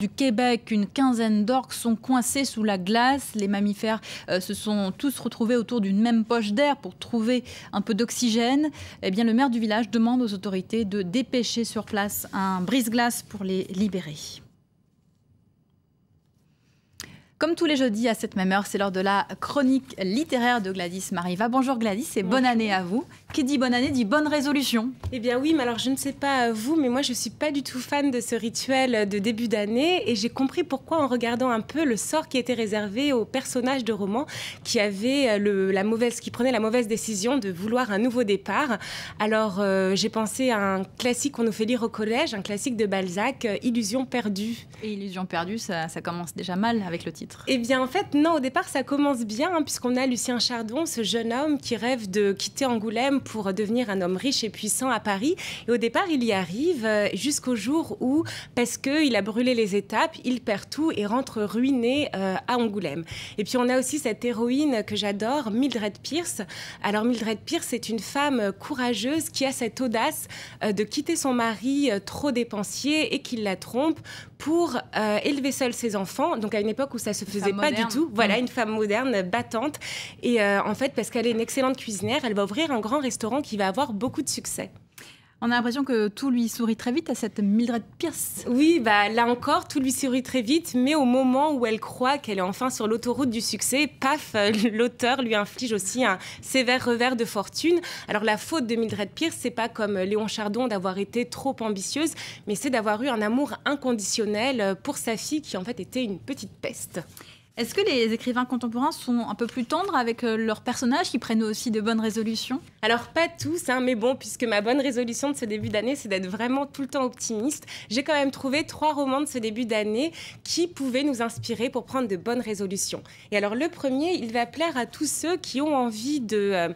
du Québec, une quinzaine d'orques sont coincés sous la glace. Les mammifères se sont tous retrouvés autour d'une même poche d'air pour trouver un peu d'oxygène. Eh bien, le maire du village demande aux autorités de dépêcher sur place un brise-glace pour les libérer. Comme tous les jeudis à cette même heure, c'est l'heure de la chronique littéraire de Gladys Mariva. Bonjour Gladys et bonne année à vous. Qui dit bonne année dit bonne résolution. Eh bien oui, mais alors je ne sais pas vous, mais moi je ne suis pas du tout fan de ce rituel de début d'année et j'ai compris pourquoi en regardant un peu le sort qui était réservé aux personnages de romans qui avaient qui prenaient la mauvaise décision de vouloir un nouveau départ. Alors j'ai pensé à un classique qu'on nous fait lire au collège, un classique de Balzac, Illusion perdue. Et Illusion perdue, ça commence déjà mal avec le titre. Eh bien, en fait, non, au départ, ça commence bien, hein, puisqu'on a Lucien Chardon, ce jeune homme qui rêve de quitter Angoulême pour devenir un homme riche et puissant à Paris. Et au départ, il y arrive jusqu'au jour où, parce qu'il a brûlé les étapes, il perd tout et rentre ruiné à Angoulême. Et puis, on a aussi cette héroïne que j'adore, Mildred Pierce. Alors, Mildred Pierce est une femme courageuse qui a cette audace de quitter son mari trop dépensier et qui la trompe pour élever seule ses enfants. Donc, à une époque où ça se faisait pas du tout. Voilà, une femme moderne, battante. Et en fait, parce qu'elle est une excellente cuisinière, elle va ouvrir un grand restaurant qui va avoir beaucoup de succès. On a l'impression que tout lui sourit très vite à cette Mildred Pierce. Oui, là encore, tout lui sourit très vite, mais au moment où elle croit qu'elle est enfin sur l'autoroute du succès, paf, l'auteur lui inflige aussi un sévère revers de fortune. Alors la faute de Mildred Pierce, c'est pas comme Léon Chardon d'avoir été trop ambitieuse, mais c'est d'avoir eu un amour inconditionnel pour sa fille qui en fait était une petite peste. Est-ce que les écrivains contemporains sont un peu plus tendres avec leurs personnages qui prennent aussi de bonnes résolutions? Alors pas tous, hein, mais bon, puisque ma bonne résolution de ce début d'année, c'est d'être vraiment tout le temps optimiste, j'ai quand même trouvé 3 romans de ce début d'année qui pouvaient nous inspirer pour prendre de bonnes résolutions. Et alors le premier, il va plaire à tous ceux qui ont envie de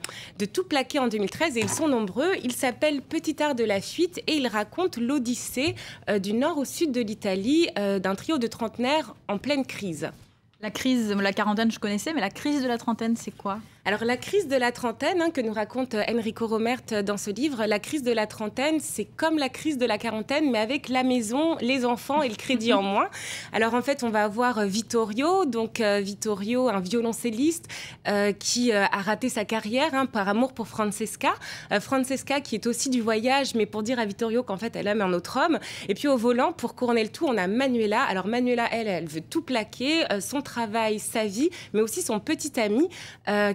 tout plaquer en 2013, et ils sont nombreux. Il s'appelle Petit art de la fuite et il raconte l'odyssée du nord au sud de l'Italie d'un trio de trentenaires en pleine crise. La crise, la quarantaine, je connaissais, mais la crise de la trentaine, c'est quoi? Alors, la crise de la trentaine, que nous raconte Enrico Romert dans ce livre, la crise de la trentaine, c'est comme la crise de la quarantaine, mais avec la maison, les enfants et le crédit en moins. Alors, en fait, on va avoir Vittorio, donc Vittorio, un violoncelliste qui a raté sa carrière par amour pour Francesca. Francesca qui est aussi du voyage, mais pour dire à Vittorio qu'en fait, elle aime un autre homme. Et puis, au volant, pour couronner le tout, on a Manuela. Alors, Manuela, elle veut tout plaquer, son travail, sa vie, mais aussi son petit ami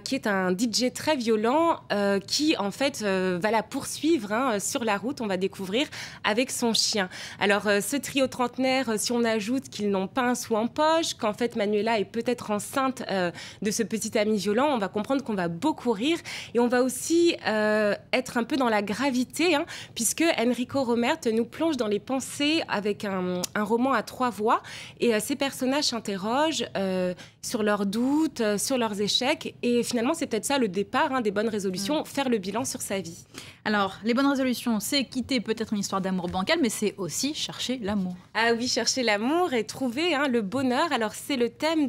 qui est un DJ très violent qui en fait va la poursuivre sur la route, on va découvrir, avec son chien. Alors ce trio trentenaire, si on ajoute qu'ils n'ont pas un sou en poche, qu'en fait Manuela est peut-être enceinte de ce petit ami violent, on va comprendre qu'on va beaucoup rire et on va aussi être un peu dans la gravité puisque Enrico Romert nous plonge dans les pensées avec un roman à 3 voix et ces personnages s'interrogent sur leurs doutes, sur leurs échecs et finalement c'est peut-être ça le départ des bonnes résolutions, faire le bilan sur sa vie. Alors, les bonnes résolutions, c'est quitter peut-être une histoire d'amour bancale, mais c'est aussi chercher l'amour. Ah oui, chercher l'amour et trouver le bonheur. Alors, c'est le thème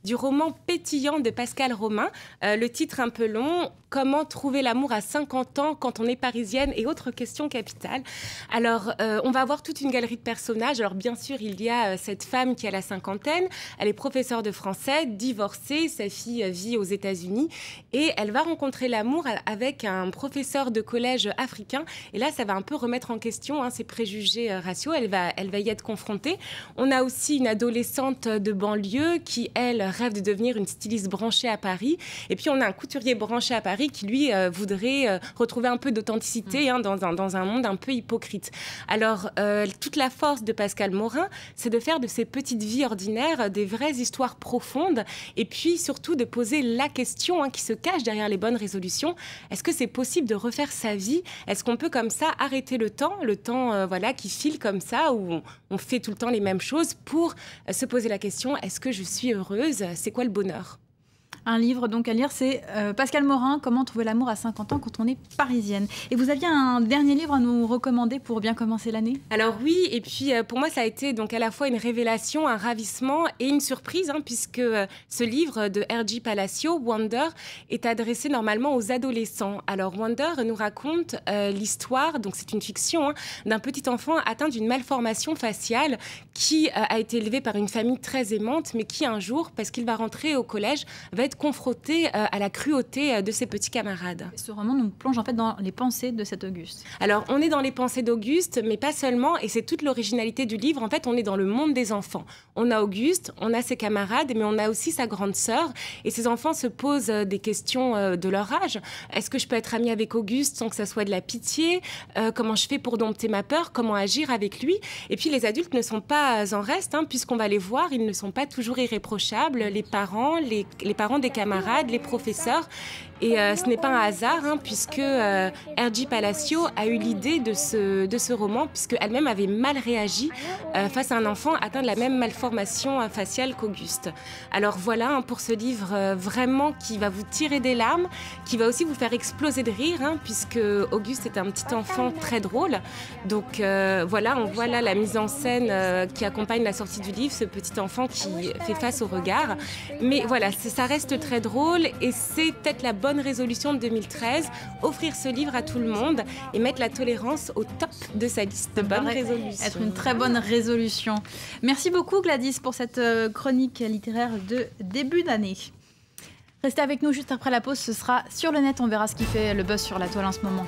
du roman Pétillant de Pascal Romain. Le titre un peu long, Comment trouver l'amour à 50 ans quand on est parisienne et autres questions capitales. Alors, on va avoir toute une galerie de personnages. Alors, bien sûr, il y a cette femme qui a la cinquantaine. Elle est professeure de français, divorcée. Sa fille vit aux États-Unis. Et elle va rencontrer l'amour avec un professeur de collège africain. Et là, ça va un peu remettre en question ses préjugés raciaux. Elle va y être confrontée. On a aussi une adolescente de banlieue qui, elle, rêve de devenir une styliste branchée à Paris. Et puis, on a un couturier branché à Paris qui, lui, voudrait retrouver un peu d'authenticité dans un monde un peu hypocrite. Alors, toute la force de Pascal Morin, c'est de faire de ces petites vies ordinaires des vraies histoires profondes et puis, surtout, de poser la question qui se cache derrière les bonnes résolutions. Est-ce que c'est possible de refaire sa vie? Est-ce qu'on peut comme ça arrêter le temps qui file comme ça, où on fait tout le temps les mêmes choses pour se poser la question, est-ce que je suis heureuse? C'est quoi le bonheur? Un livre donc à lire, c'est Pascale Morin, Comment trouver l'amour à 50 ans quand on est parisienne. Et vous aviez un dernier livre à nous recommander pour bien commencer l'année? Alors oui, et puis pour moi ça a été donc à la fois une révélation, un ravissement et une surprise, puisque ce livre de R.J. Palacio, Wonder, est adressé normalement aux adolescents. Alors Wonder nous raconte l'histoire, donc c'est une fiction, d'un petit enfant atteint d'une malformation faciale qui a été élevé par une famille très aimante, mais qui un jour, parce qu'il va rentrer au collège, va être confronté à la cruauté de ses petits camarades. Ce roman nous plonge en fait dans les pensées de cet Auguste. Alors, on est dans les pensées d'Auguste, mais pas seulement, et c'est toute l'originalité du livre. En fait, on est dans le monde des enfants. On a Auguste, on a ses camarades, mais on a aussi sa grande sœur, et ces enfants se posent des questions de leur âge. Est-ce que je peux être amie avec Auguste sans que ça soit de la pitié? Comment je fais pour dompter ma peur? Comment agir avec lui? Et puis, les adultes ne sont pas en reste, puisqu'on va les voir, ils ne sont pas toujours irréprochables. Les parents, les parents des camarades, les professeurs. Et ce n'est pas un hasard, puisque R.J. Palacio a eu l'idée de ce roman, puisqu'elle-même avait mal réagi face à un enfant atteint de la même malformation faciale qu'Auguste. Alors voilà, pour ce livre vraiment qui va vous tirer des larmes, qui va aussi vous faire exploser de rire, puisque Auguste est un petit enfant très drôle. Donc voilà, on voit là la mise en scène qui accompagne la sortie du livre, ce petit enfant qui fait face au regard. Mais voilà, ça reste très drôle et c'est peut-être la bonne résolution de 2013, offrir ce livre à tout le monde et mettre la tolérance au top de sa liste de bonnes résolutions. Être une très bonne résolution. Merci beaucoup Gladys pour cette chronique littéraire de début d'année. Restez avec nous juste après la pause, ce sera sur le net, on verra ce qui fait le buzz sur la toile en ce moment.